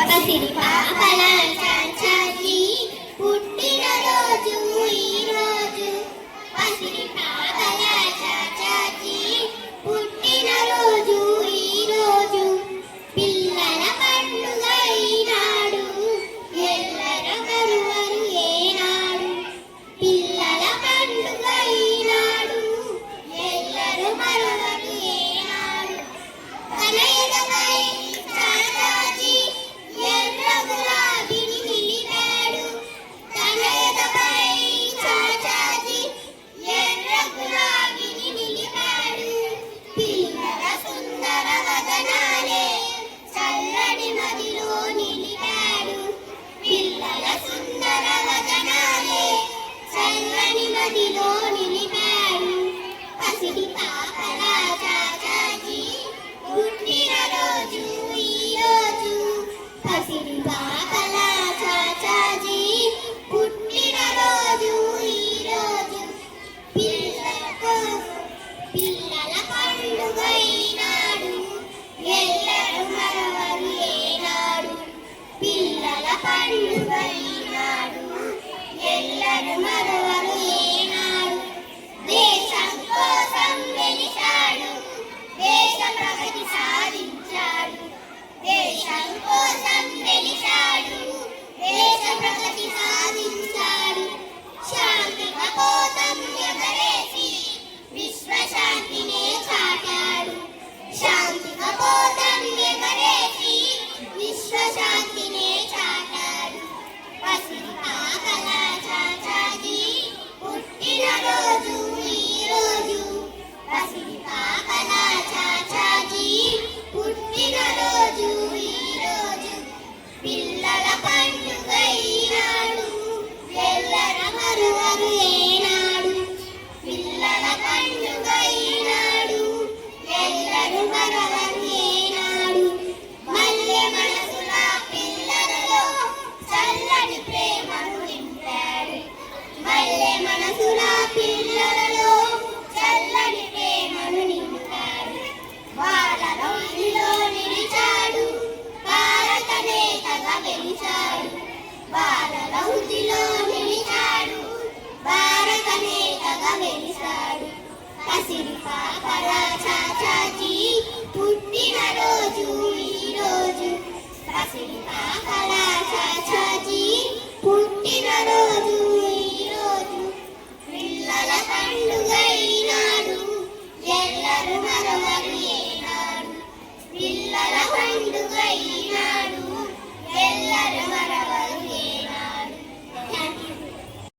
పసిడి పాపల చాచాజీ పుట్టిన రోజు ఈ రోజు. పసిడి పాపల చాచాజీ పుట్టిన రోజు ఈ రోజు. పిల్లల పండుగ ఈనాడు ఎల్లర కరువరు ఏనాడు. పిల్లల పండుగ ఈనాడు ఎల్లరు మరువరు ఏనాడు. తన ఎదపై చాచాజీ ఎర్ర గులాబీని నిలిపాడు. తన ఎదపై చాచాజీ ఎర్ర గులాబీని నిలిపాడు. పిల్లల సుందర వదనాలే చల్లటి మదిలో నిలిపాడు. పిల్లల సుందర వదనాలే చల్లని మదిలో నిలిపాడు. పసిడి పాపల చాచాజీ పుట్టిన రోజు ఈ రోజు. పసిడి పాపల చాచాజీ పుట్టిన రోజు ఈ రోజు. పిల్లల పండుగ ఈనాడు ఎల్లరు మరవరు ఏనాడు. పిల్లల పండుగ ఈనాడు ఎల్లరు మరవరు ఏనాడు. దేశం కోసం వెలిశాడు, దేశ ప్రగతి సాధించాడు. దేశం కోసం వెలిశాడు, దేశ ప్రగతి సాధించాడు. శాంతి కపోతం ఎగరేసి విశ్వశాంతినే చాటాడు. శాంతి కపోతం ఎగరేసి విశ్వశాంతినే చాటాడు. పసిడి పాపల చాచాజీ పుట్టిన రోజు ఈ రోజు. పసిడి పాపల చాచాజీ పుట్టిన రోజు ఈ రోజు. పిల్లల పండుగ ఈనాడు ఎల్లర మరువరు ఏనాడు. పిల్లల పండుగ ఈనాడు ఎల్లరు మరవరు ఏనాడు. మల్లె మనసుల పిల్లలలో చల్లని ప్రేమను నింపాడు. మల్లె మనసుల పిల్లలలో చల్లని ప్రేమను నింపాడు. వాళ్ళలో నిలిచాడు, భారత నేతగా వెలిచాడు. వాళ్ళలో నిలిచాడు, భారత నేతగా వెలిచాడు. పసిడి పాపల చాచాజీ